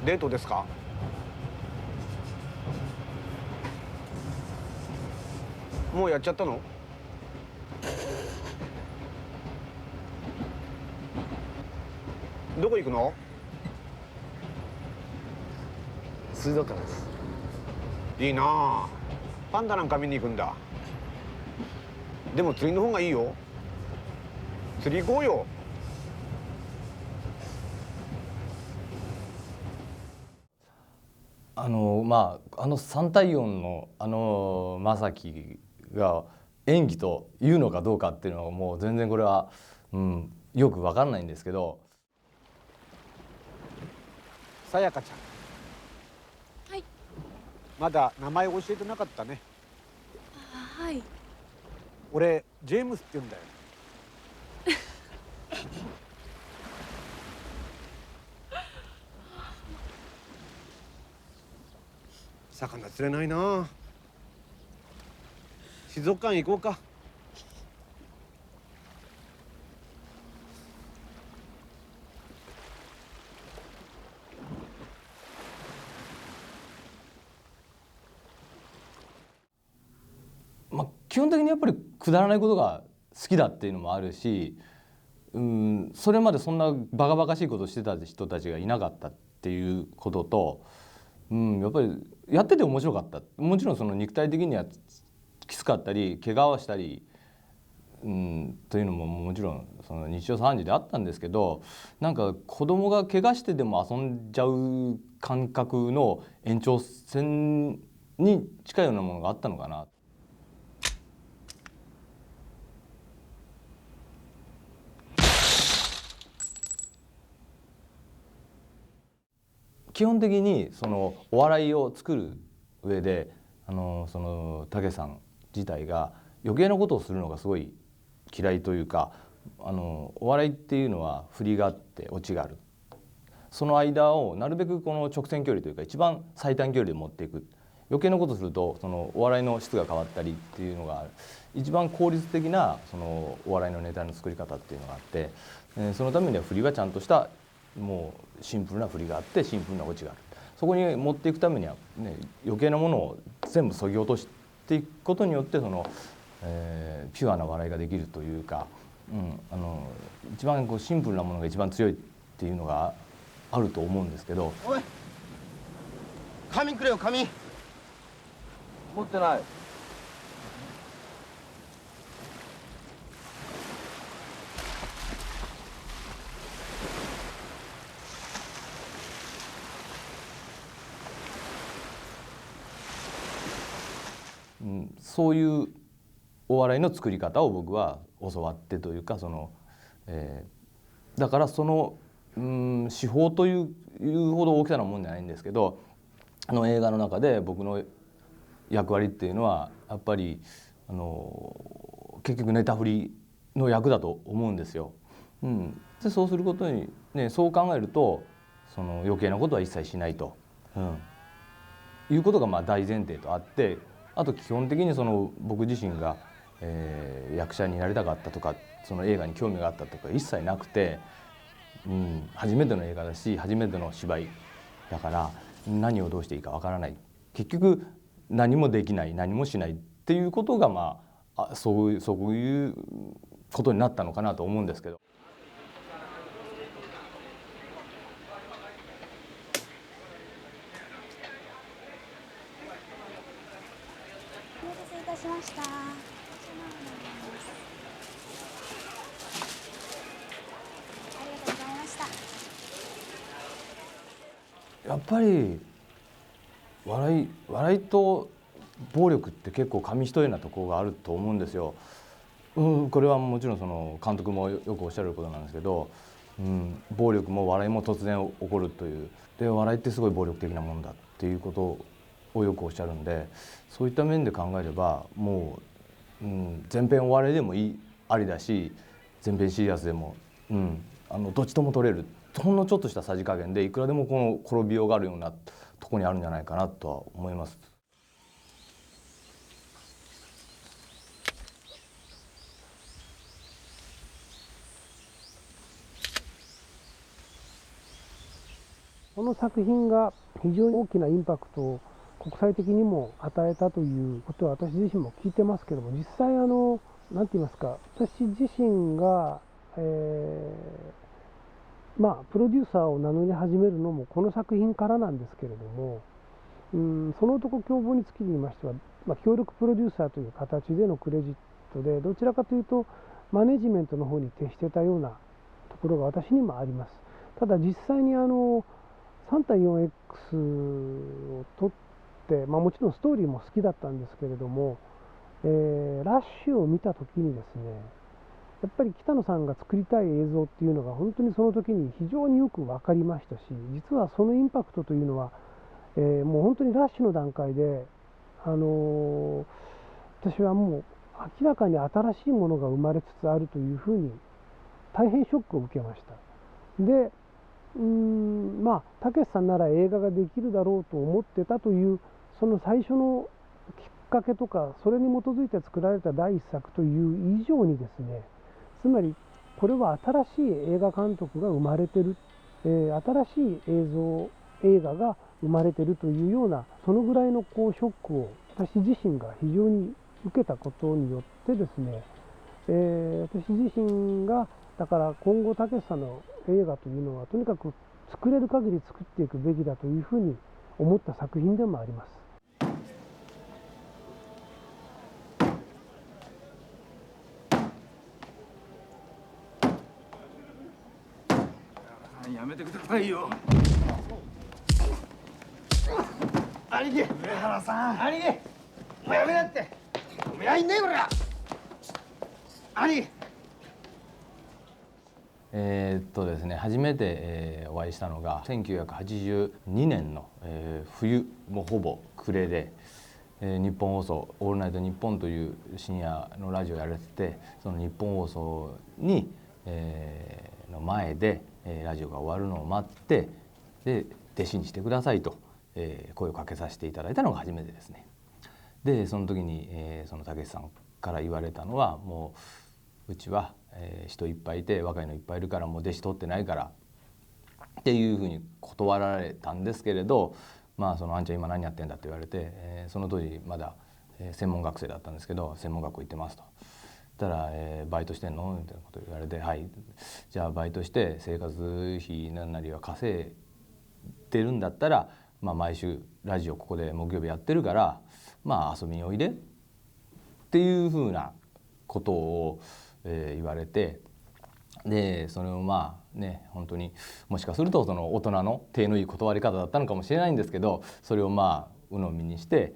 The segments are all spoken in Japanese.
デートですか？もうやっちゃったの？どこ行くの？水族館です。いいなあ。パンダなんか見に行くんだ。でも釣りの方がいいよ。釣り行こうよ。3対4の正樹が演技というのかどうかっていうのはもう全然これは、よく分かんないんですけど。さやかちゃん。はい。まだ名前教えてなかったね。はい。俺ジェームスって言うんだよ。魚釣れないな。水族館行こうか。基本的にやっぱりくだらないことが好きだっていうのもあるし、それまでそんなバカバカしいことをしてた人たちがいなかったっていうことと、やっぱりやってて面白かった。もちろんその肉体的にはきつかったり怪我をしたり、というのももちろんその日常茶飯事であったんですけど、なんか子供が怪我してでも遊んじゃう感覚の延長線に近いようなものがあったのかな。基本的にそのお笑いを作る上でその武さん自体が余計なことをするのがすごい嫌いというか、お笑いっていうのは振りがあってオチがある。その間をなるべくこの直線距離というか一番最短距離で持っていく。余計なことするとそのお笑いの質が変わったりっていうのが一番効率的なそのお笑いのネタの作り方っていうのがあって、そのためには振りはちゃんとしたもうシンプルな振りがあってシンプルなオチがある。そこに持っていくためには、余計なものを全部削ぎ落としていくことによってその、ピュアな笑いができるというか、一番こうシンプルなものが一番強いっていうのがあると思うんですけど。おい、紙くれよ紙。持ってない。そういうお笑いの作り方を僕は教わってというか、だからその手法というほど大きなもんじゃないんですけど、映画の中で僕の役割っていうのはやっぱり結局ネタ振りの役だと思うんですよ。でそうすることに、そう考えるとその余計なことは一切しないと、いうことがまあ大前提とあって、あと基本的にその僕自身が、役者になりたかったとかその映画に興味があったとか一切なくて、初めての映画だし初めての芝居だから何をどうしていいかわからない、結局何もできない何もしないっていうことがそういうことになったのかなと思うんですけど。お待たせいたしました。ありがとうございました。やっぱり笑いと暴力って結構紙一重なところがあると思うんですよ。これはもちろんその監督もよくおっしゃることなんですけど、暴力も笑いも突然起こるという。で笑いってすごい暴力的なもんだっていうことをよくおっしゃるんで、そういった面で考えればもう、全編お笑いでもありだし全編シリアスでも、どっちとも取れる。ほんのちょっとしたさじ加減でいくらでもこの転びようがあるようなとこにあるんじゃないかなとは思います。この作品が非常に大きなインパクトを国際的にも与えたということは私自身も聞いてますけども、実際何て言いますか、私自身が、プロデューサーを名乗り始めるのもこの作品からなんですけれども、その男凶暴につきに言いましては、協力プロデューサーという形でのクレジットで、どちらかというとマネジメントの方に徹してたようなところが私にもあります。ただ実際に3対 4X を撮って、もちろんストーリーも好きだったんですけれども、ラッシュを見た時にですね、やっぱり北野さんが作りたい映像っていうのが本当にその時に非常によく分かりましたし、実はそのインパクトというのは、もう本当にラッシュの段階で、私はもう明らかに新しいものが生まれつつあるというふうに大変ショックを受けました。で、たけしさんなら映画ができるだろうと思ってたというその最初のきっかけとか、それに基づいて作られた第一作という以上にですね、つまりこれは新しい映画監督が生まれてる、新しい映画が生まれてるというような、そのぐらいのショックを私自身が非常に受けたことによってですね、私自身がだから今後たけしさんの映画というのはとにかく作れる限り作っていくべきだというふうに思った作品でもあります。やめてくださいよ。兄貴、上原さん。兄貴、もうやめなって。おめえはいんねえこら。兄貴。ですね、初めて、お会いしたのが1982年の、冬、もうほぼ暮れで、日本放送「オールナイトニッポン」という深夜のラジオをやられてて、その日本放送に、の前で、ラジオが終わるのを待って、で弟子にしてくださいと、声をかけさせていただいたのが初めてですね。でその時に、そのたけしさんから言われたのは、もううちは人いっぱいいて若いのいっぱいいるからもう弟子取ってないからっていうふうに断られたんですけれど、そのあんちゃん今何やってんだって言われて、その当時まだ専門学生だったんですけど、専門学校行ってますと。そしたらバイトしてんのみたいなこと言われて、はい、じゃあバイトして生活費なんなりは稼いでるんだったら、毎週ラジオここで木曜日やってるから、遊びにおいでっていうふうなことを言われて、でそれを本当にもしかするとその大人の手のいい断り方だったのかもしれないんですけど、それを鵜呑みにして、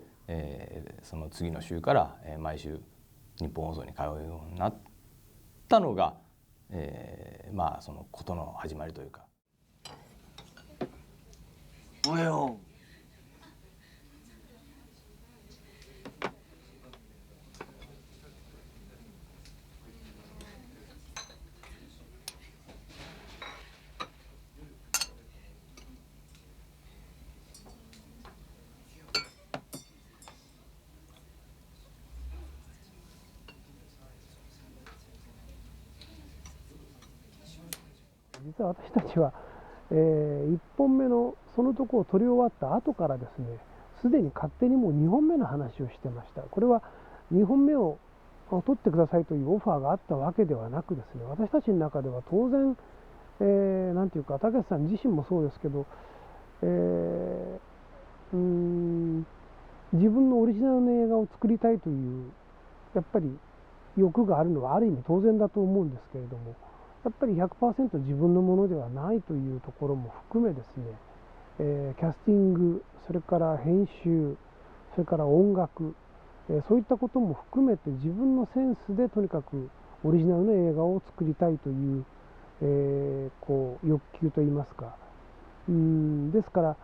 その次の週から、毎週日本放送に通うようになったのが、そのことの始まりというか。おはよう。実は私たちは、1本目のそのとこを撮り終わった後からですね、すでに勝手にもう2本目の話をしてました。これは2本目を撮ってくださいというオファーがあったわけではなくですね、私たちの中では当然、なんていうか、たけしさん自身もそうですけど、自分のオリジナルの映画を作りたいというやっぱり欲があるのはある意味当然だと思うんですけれども、やっぱり 100% 自分のものではないというところも含めですね、キャスティング、それから編集、それから音楽、そういったことも含めて自分のセンスでとにかくオリジナルの映画を作りたいという、欲求といいますか、ですから、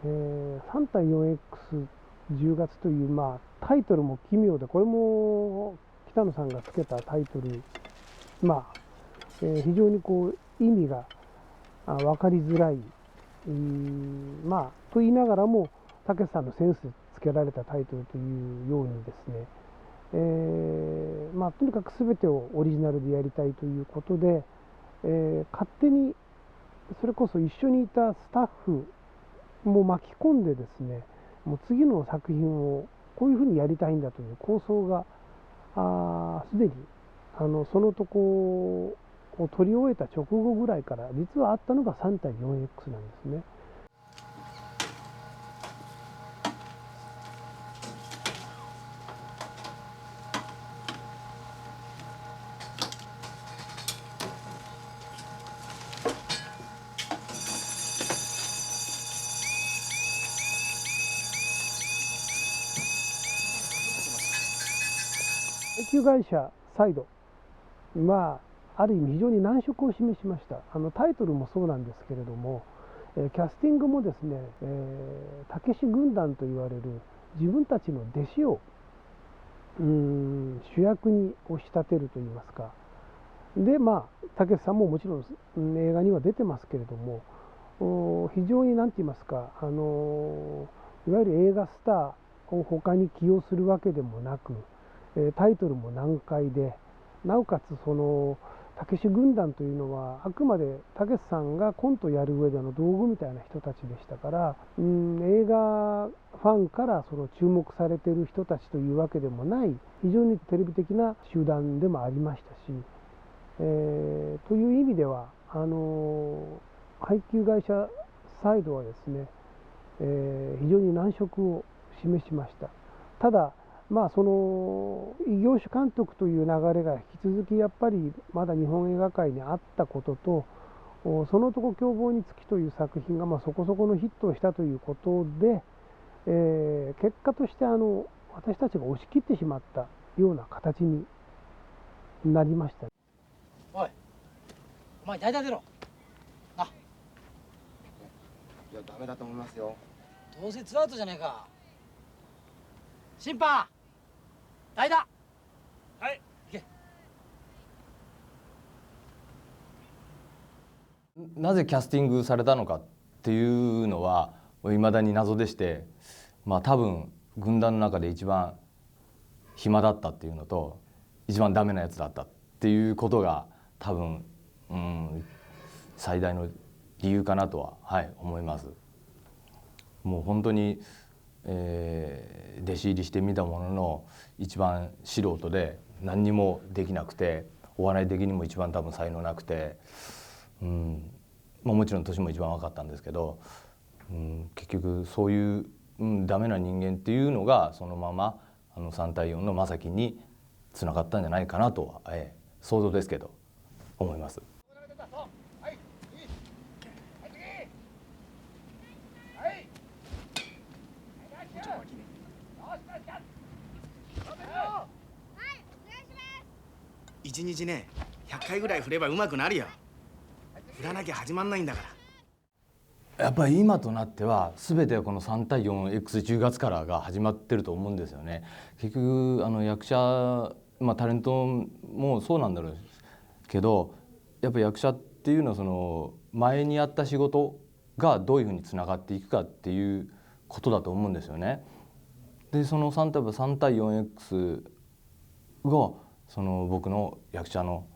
3対 4X10 月という、タイトルも奇妙で、これも北野さんがつけたタイトル、非常に意味が分かりづらい、と言いながらもたけしさんのセンスでつけられたタイトルというようにですね、とにかく全てをオリジナルでやりたいということで、勝手にそれこそ一緒にいたスタッフも巻き込んでですね、もう次の作品をこういうふうにやりたいんだという構想がすでにそのとこを取り終えた直後ぐらいから実はあったのが 3.4X なんですね。配給会社サイドはある意味非常に難色を示しました。タイトルもそうなんですけれども、キャスティングもですね、たけし軍団と言われる自分たちの弟子を主役に押し立てるといいますか、でたけしさんももちろん映画には出てますけれども、非常に何て言いますか、いわゆる映画スターを他に起用するわけでもなく、タイトルも難解で、なおかつそのたけし軍団というのはあくまでたけしさんがコントをやる上での道具みたいな人たちでしたから、映画ファンからその注目されている人たちというわけでもない非常にテレビ的な集団でもありましたし、という意味では配給会社サイドはですね、非常に難色を示しました。ただその異業種監督という流れが引き続きやっぱりまだ日本映画界にあったことと、そのとこ凶暴につきという作品がそこそこのヒットをしたということで、結果として私たちが押し切ってしまったような形になりました。おい、お前代打出ろ。いや、ダメだと思いますよ。どうせツーアウトじゃねえか。審判代打。はい、行け。なぜキャスティングされたのかっていうのはいまだに謎でして、多分軍団の中で一番暇だったっていうのと一番ダメなやつだったっていうことが多分、最大の理由かなとは、思います。もう本当に、弟子入りしてみたものの一番素人で何にもできなくて、お笑い的にも一番多分才能なくて、もちろん年も一番若かったんですけど、結局そういう、ダメな人間っていうのがそのまま3対4の正樹につながったんじゃないかなとは、想像ですけど思います。一日ね、100回ぐらい振れば上手くなるよ。振らなきゃ始まんないんだから。やっぱり今となっては全てはこの3対 4X10 月からが始まってると思うんですよね。結局役者、タレントもそうなんだろうけど、やっぱり役者っていうのはその前にやった仕事がどういうふうにつながっていくかっていうことだと思うんですよね。でその3対 4X がその僕の役者の、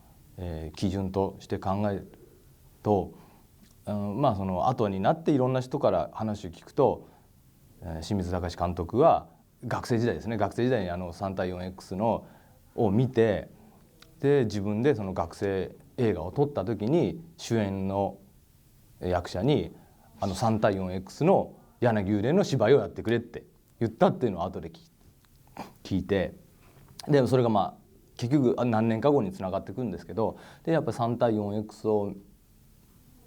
基準として考えると、その後になっていろんな人から話を聞くと、清水崇監督は学生時代ですね、学生時代に3対 4X のを見て、で自分でその学生映画を撮った時に主演の役者に3対 4X の柳幽霊の芝居をやってくれって言ったっていうのを後で聞いて、でそれが結局何年か後につながってくるんですけど、でやっぱり3対 4X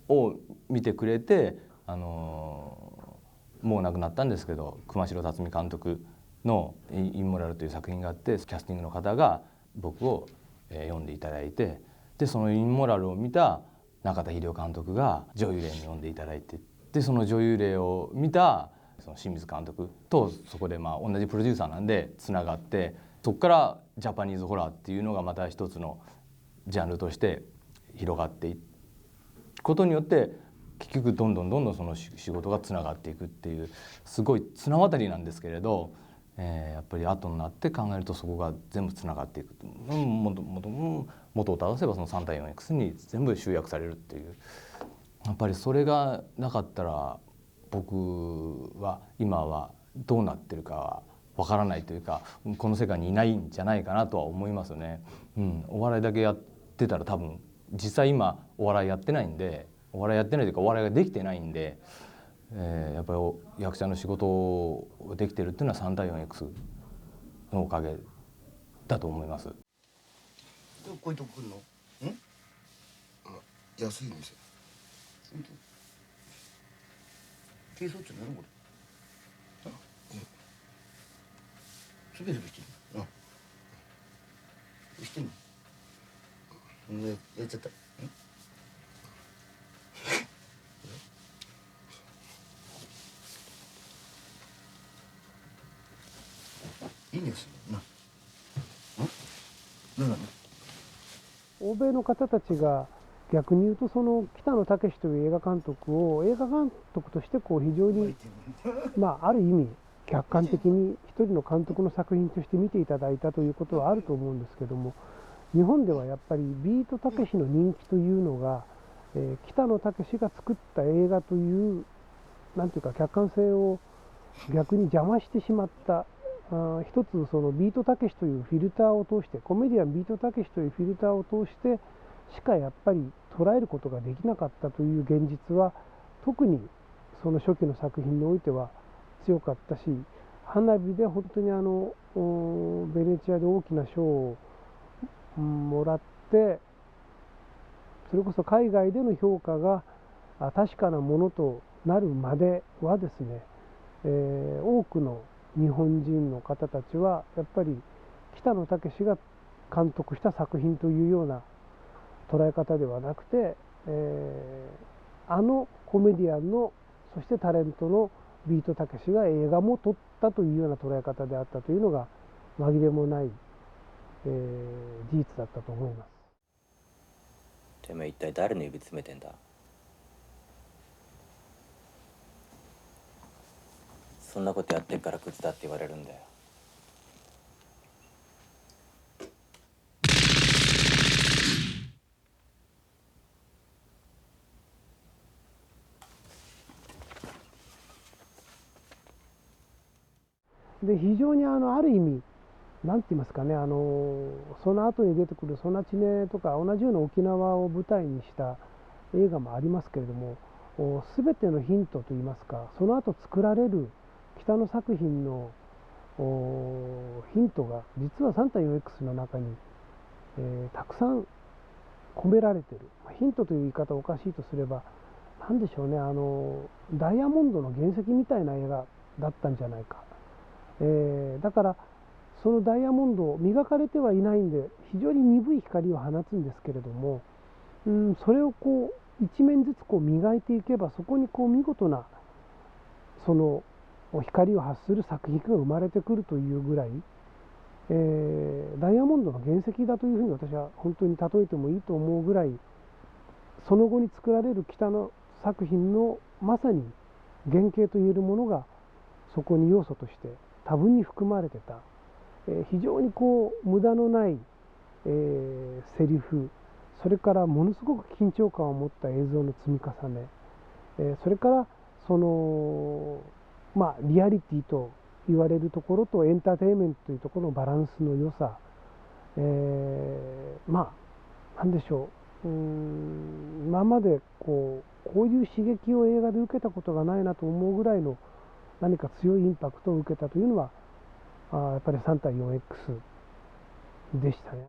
を見てくれて、もう亡くなったんですけど熊代辰巳監督の「インモラル」という作品があって、キャスティングの方が僕を読んでいただいて、でその「インモラル」を見た中田秀夫監督が女優霊に読んでいただいて、でその女優霊を見たその清水監督とそこで同じプロデューサーなんでつながって、そこからジャパニーズホラーっていうのがまた一つのジャンルとして広がっていくことによって、結局どんどんその仕事がつながっていくっていう、すごい綱渡りなんですけれど、やっぱり後になって考えるとそこが全部つながっていく、元を正せばその3対 4X に全部集約されるっていう、やっぱりそれがなかったら僕は今はどうなってるかはわからないというか、この世界にいないんじゃないかなとは思いますね。お笑いだけやってたら多分実際今お笑いやってないんで、お笑いやってないというかお笑いができてないんで、やっぱり役者の仕事をできてるっていうのは3対 4X のおかげだと思います。こういうとこ来るの？安い店。軽装っちゅうのやろこれ。すべすべしてる。してんの？やっちゃった。いい匂いするな。どうなの？欧米の方たちが逆に言うと、その北野武という映画監督を映画監督としてこう非常にある意味客観的に一人の監督の作品として見ていただいたということはあると思うんですけども、日本ではやっぱりビートたけしの人気というのが、北野武が作った映画というなんていうか客観性を逆に邪魔してしまった。一つそのビートたけしというフィルターを通して、コメディアンビートたけしというフィルターを通してしかやっぱり捉えることができなかったという現実は、特にその初期の作品においては強かったし、花火で本当にベネチアで大きな賞をもらって、それこそ海外での評価が確かなものとなるまではですね、多くの日本人の方たちはやっぱり北野武が監督した作品というような捉え方ではなくて、コメディアンのそしてタレントのビートたけしが映画も撮ったというような捉え方であったというのが紛れもない、事実だったと思います。てめえ一体誰の指詰めてんだ？そんなことやってっからクズだって言われるんだよ。で非常にある意味なんて言いますかね、その後に出てくる「ソナチネ」とか同じような沖縄を舞台にした映画もありますけれども、全てのヒントといいますか、その後作られる北野作品のヒントが実は3対 4X の中に、たくさん込められている。ヒントという言い方はおかしいとすれば何でしょうね、ダイヤモンドの原石みたいな映画だったんじゃないか。だからそのダイヤモンド磨かれてはいないんで非常に鈍い光を放つんですけれども、それをこう一面ずつこう磨いていけば、そこにこう見事なその光を発する作品が生まれてくるというぐらい、ダイヤモンドの原石だというふうに私は本当に例えてもいいと思うぐらい、その後に作られる北野作品のまさに原型といえるものがそこに要素として多分に含まれてた、非常にこう無駄のない、セリフ、それからものすごく緊張感を持った映像の積み重ね、それからそのリアリティと言われるところとエンターテインメントというところのバランスの良さ、何でしょう、今までこういう刺激を映画で受けたことがないなと思うぐらいの何か強いインパクトを受けたというのはやっぱり3対 4X でしたね。